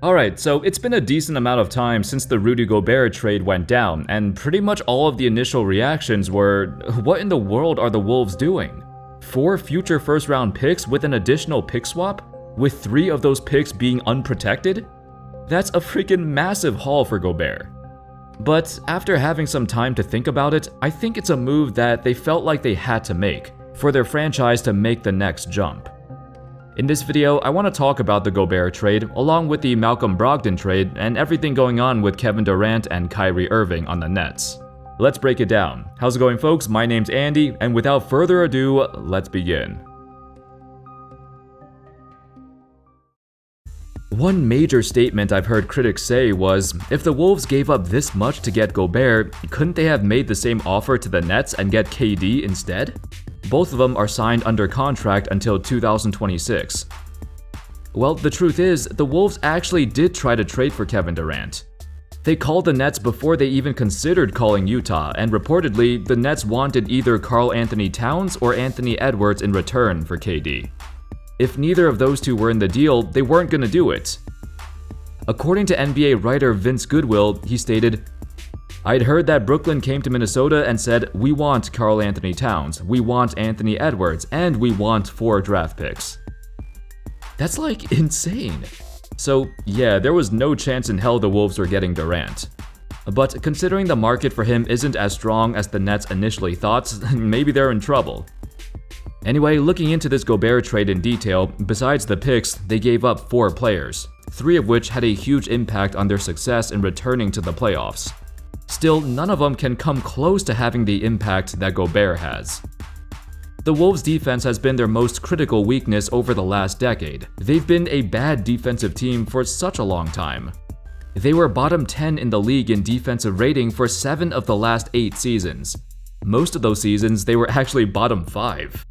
Alright, so it's been a decent amount of time since the Rudy Gobert trade went down, and pretty much all of the initial reactions were, what in the world are the Wolves doing? 4 future first round picks with an additional pick swap? With 3 of those picks being unprotected? That's a freaking massive haul for Gobert. But after having some time to think about it, I think it's a move that they felt like they had to make for their franchise to make the next jump. In this video, I want to talk about the Gobert trade, along with the Malcolm Brogdon trade and everything going on with Kevin Durant and Kyrie Irving on the Nets. Let's break it down. How's it going, folks? My name's Andy, and without further ado, let's begin. One major statement I've heard critics say was, if the Wolves gave up this much to get Gobert, couldn't they have made the same offer to the Nets and get KD instead? Both of them are signed under contract until 2026. Well, the truth is, the Wolves actually did try to trade for Kevin Durant. They called the Nets before they even considered calling Utah, and reportedly, the Nets wanted either Karl Anthony Towns or Anthony Edwards in return for KD. If neither of those two were in the deal, they weren't gonna do it. According to NBA writer Vince Goodwill, he stated, "I'd heard that Brooklyn came to Minnesota and said, we want Karl Anthony Towns, we want Anthony Edwards, and we want 4 draft picks." That's like insane. So yeah, there was no chance in hell the Wolves were getting Durant. But considering the market for him isn't as strong as the Nets initially thought, maybe they're in trouble. Anyway, looking into this Gobert trade in detail, besides the picks, they gave up 4 players, 3 of which had a huge impact on their success in returning to the playoffs. Still, none of them can come close to having the impact that Gobert has. The Wolves' defense has been their most critical weakness over the last decade. They've been a bad defensive team for such a long time. They were bottom 10 in the league in defensive rating for 7 of the last 8 seasons. Most of those seasons, they were actually bottom 5.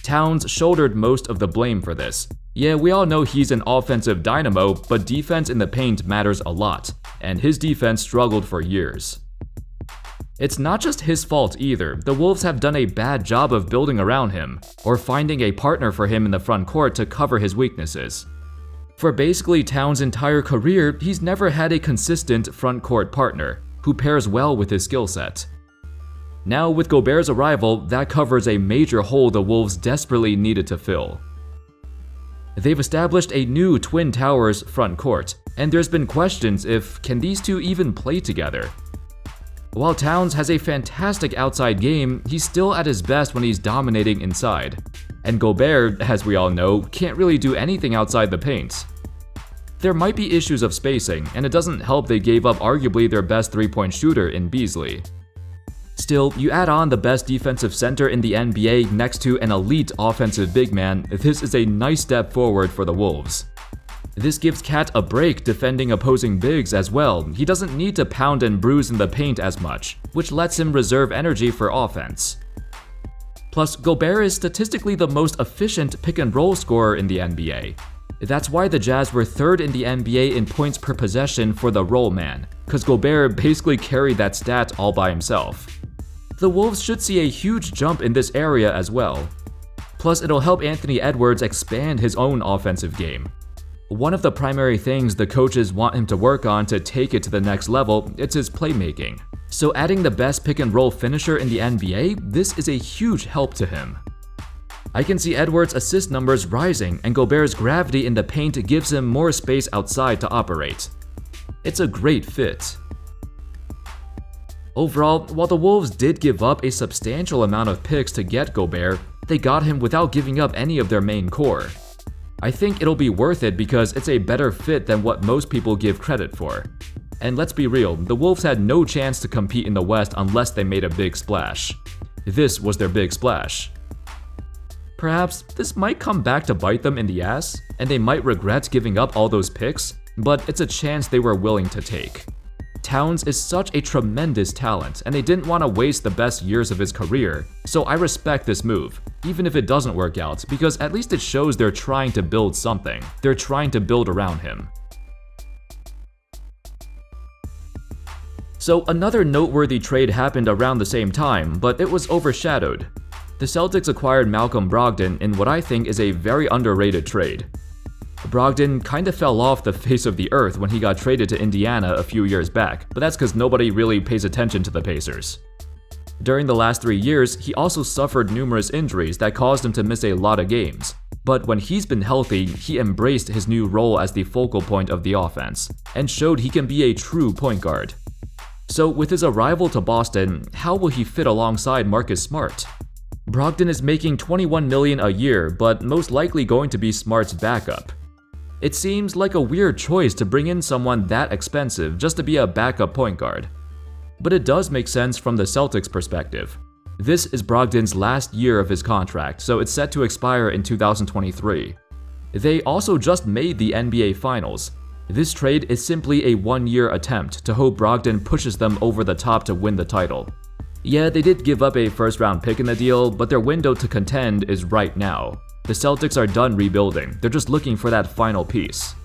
Towns shouldered most of the blame for this. Yeah, we all know he's an offensive dynamo, but defense in the paint matters a lot, and his defense struggled for years. It's not just his fault either. The Wolves have done a bad job of building around him, or finding a partner for him in the front court to cover his weaknesses. For basically Towns' entire career, he's never had a consistent front court partner who pairs well with his skill set. Now, with Gobert's arrival, that covers a major hole the Wolves desperately needed to fill. They've established a new Twin Towers front court, and there's been questions if can these two even play together. While Towns has a fantastic outside game, he's still at his best when he's dominating inside. And Gobert, as we all know, can't really do anything outside the paint. There might be issues of spacing, and it doesn't help they gave up arguably their best 3-point shooter in Beasley. Still, you add on the best defensive center in the NBA next to an elite offensive big man, this is a nice step forward for the Wolves. This gives Cat a break defending opposing bigs as well. He doesn't need to pound and bruise in the paint as much, which lets him reserve energy for offense. Plus, Gobert is statistically the most efficient pick-and-roll scorer in the NBA. That's why the Jazz were 3rd in the NBA in points per possession for the roll man, cause Gobert basically carried that stat all by himself. The Wolves should see a huge jump in this area as well. Plus, it'll help Anthony Edwards expand his own offensive game. One of the primary things the coaches want him to work on to take it to the next level, it's his playmaking. So adding the best pick-and-roll finisher in the NBA, this is a huge help to him. I can see Edwards' assist numbers rising, and Gobert's gravity in the paint gives him more space outside to operate. It's a great fit. Overall, while the Wolves did give up a substantial amount of picks to get Gobert, they got him without giving up any of their main core. I think it'll be worth it because it's a better fit than what most people give credit for. And let's be real, the Wolves had no chance to compete in the West unless they made a big splash. This was their big splash. Perhaps this might come back to bite them in the ass, and they might regret giving up all those picks, but it's a chance they were willing to take. Towns is such a tremendous talent, and they didn't want to waste the best years of his career, so I respect this move, even if it doesn't work out, because at least it shows they're trying to build something. They're trying to build around him. So another noteworthy trade happened around the same time, but it was overshadowed. The Celtics acquired Malcolm Brogdon in what I think is a very underrated trade. Brogdon kinda fell off the face of the earth when he got traded to Indiana a few years back, but that's because nobody really pays attention to the Pacers. During the last 3 years, he also suffered numerous injuries that caused him to miss a lot of games. But when he's been healthy, he embraced his new role as the focal point of the offense, and showed he can be a true point guard. So with his arrival to Boston, how will he fit alongside Marcus Smart? Brogdon is making $21 million a year, but most likely going to be Smart's backup. It seems like a weird choice to bring in someone that expensive just to be a backup point guard. But it does make sense from the Celtics' perspective. This is Brogdon's last year of his contract, so it's set to expire in 2023. They also just made the NBA Finals. This trade is simply a one-year attempt to hope Brogdon pushes them over the top to win the title. Yeah, they did give up a first-round pick in the deal, but their window to contend is right now. The Celtics are done rebuilding, they're just looking for that final piece.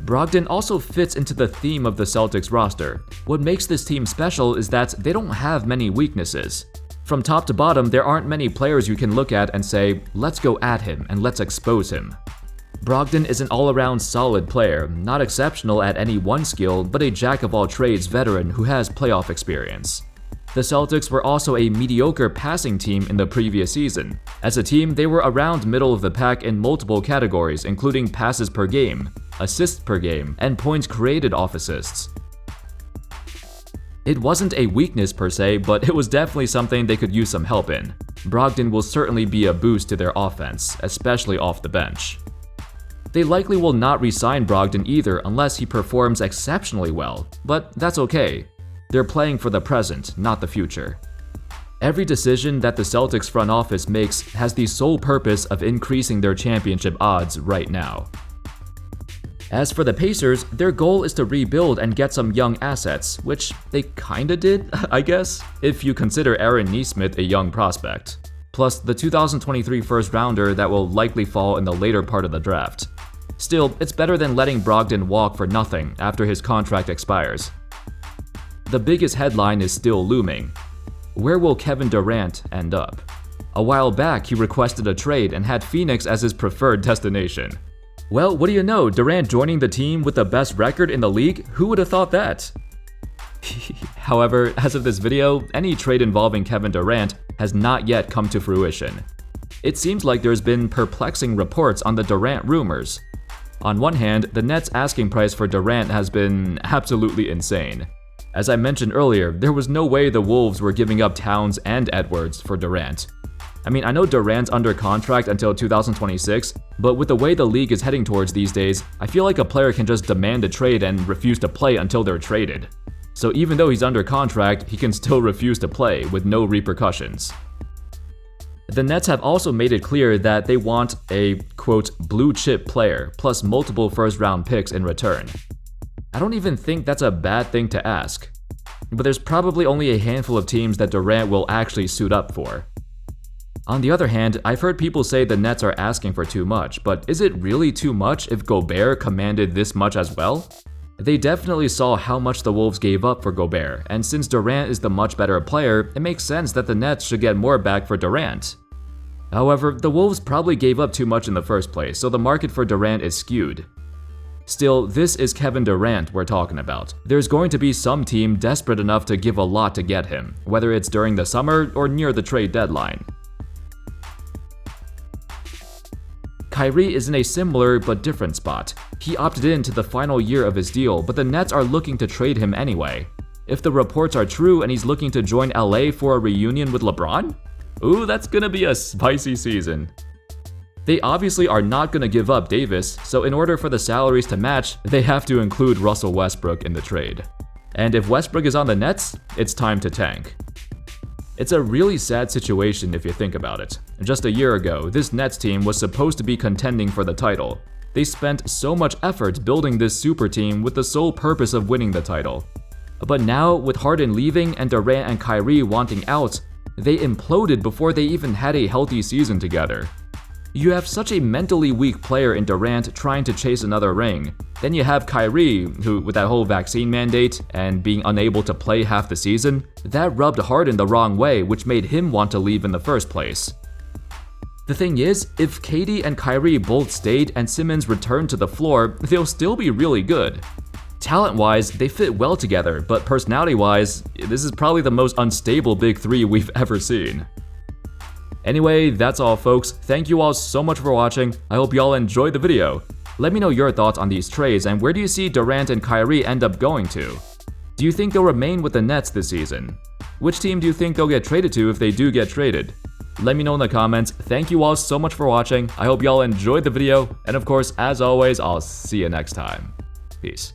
Brogdon also fits into the theme of the Celtics roster. What makes this team special is that they don't have many weaknesses. From top to bottom, there aren't many players you can look at and say, let's go at him and let's expose him. Brogdon is an all-around solid player, not exceptional at any one skill, but a jack-of-all-trades veteran who has playoff experience. The Celtics were also a mediocre passing team in the previous season. As a team, they were around middle of the pack in multiple categories, including passes per game, assists per game, and points created off assists. It wasn't a weakness per se, but it was definitely something they could use some help in. Brogdon will certainly be a boost to their offense, especially off the bench. They likely will not re-sign Brogdon either unless he performs exceptionally well, but that's okay. They're playing for the present, not the future. Every decision that the Celtics front office makes has the sole purpose of increasing their championship odds right now. As for the Pacers, their goal is to rebuild and get some young assets, which they kinda did, I guess, if you consider Aaron Nesmith a young prospect. Plus the 2023 first rounder that will likely fall in the later part of the draft. Still, it's better than letting Brogdon walk for nothing after his contract expires. The biggest headline is still looming. Where will Kevin Durant end up? A while back, he requested a trade and had Phoenix as his preferred destination. Well, what do you know, Durant joining the team with the best record in the league? Who would have thought that? However, as of this video, any trade involving Kevin Durant has not yet come to fruition. It seems like there's been perplexing reports on the Durant rumors. On one hand, the Nets' asking price for Durant has been absolutely insane. As I mentioned earlier, there was no way the Wolves were giving up Towns and Edwards for Durant. I mean, I know Durant's under contract until 2026, but with the way the league is heading towards these days, I feel like a player can just demand a trade and refuse to play until they're traded. So even though he's under contract, he can still refuse to play with no repercussions. The Nets have also made it clear that they want a, quote, blue chip player plus multiple first-round picks in return. I don't even think that's a bad thing to ask. But there's probably only a handful of teams that Durant will actually suit up for. On the other hand, I've heard people say the Nets are asking for too much, but is it really too much if Gobert commanded this much as well? They definitely saw how much the Wolves gave up for Gobert, and since Durant is the much better player, it makes sense that the Nets should get more back for Durant. However, the Wolves probably gave up too much in the first place, so the market for Durant is skewed. Still, this is Kevin Durant we're talking about. There's going to be some team desperate enough to give a lot to get him, whether it's during the summer or near the trade deadline. Kyrie is in a similar but different spot. He opted into the final year of his deal, but the Nets are looking to trade him anyway. If the reports are true and he's looking to join LA for a reunion with LeBron? Ooh, that's gonna be a spicy season. They obviously are not gonna give up Davis, so in order for the salaries to match, they have to include Russell Westbrook in the trade. And if Westbrook is on the Nets, it's time to tank. It's a really sad situation if you think about it. Just a year ago, this Nets team was supposed to be contending for the title. They spent so much effort building this super team with the sole purpose of winning the title. But now, with Harden leaving and Durant and Kyrie wanting out, they imploded before they even had a healthy season together. You have such a mentally weak player in Durant trying to chase another ring. Then you have Kyrie, who, with that whole vaccine mandate and being unable to play half the season, that rubbed Harden the wrong way, which made him want to leave in the first place. The thing is, if KD and Kyrie both stayed and Simmons returned to the floor, they'll still be really good. Talent-wise, they fit well together, but personality-wise, this is probably the most unstable big three we've ever seen. Anyway, that's all folks. Thank you all so much for watching. I hope y'all enjoyed the video. Let me know your thoughts on these trades and where do you see Durant and Kyrie end up going to? Do you think they'll remain with the Nets this season? Which team do you think they'll get traded to if they do get traded? Let me know in the comments. Thank you all so much for watching. I hope y'all enjoyed the video. And of course, as always, I'll see you next time. Peace.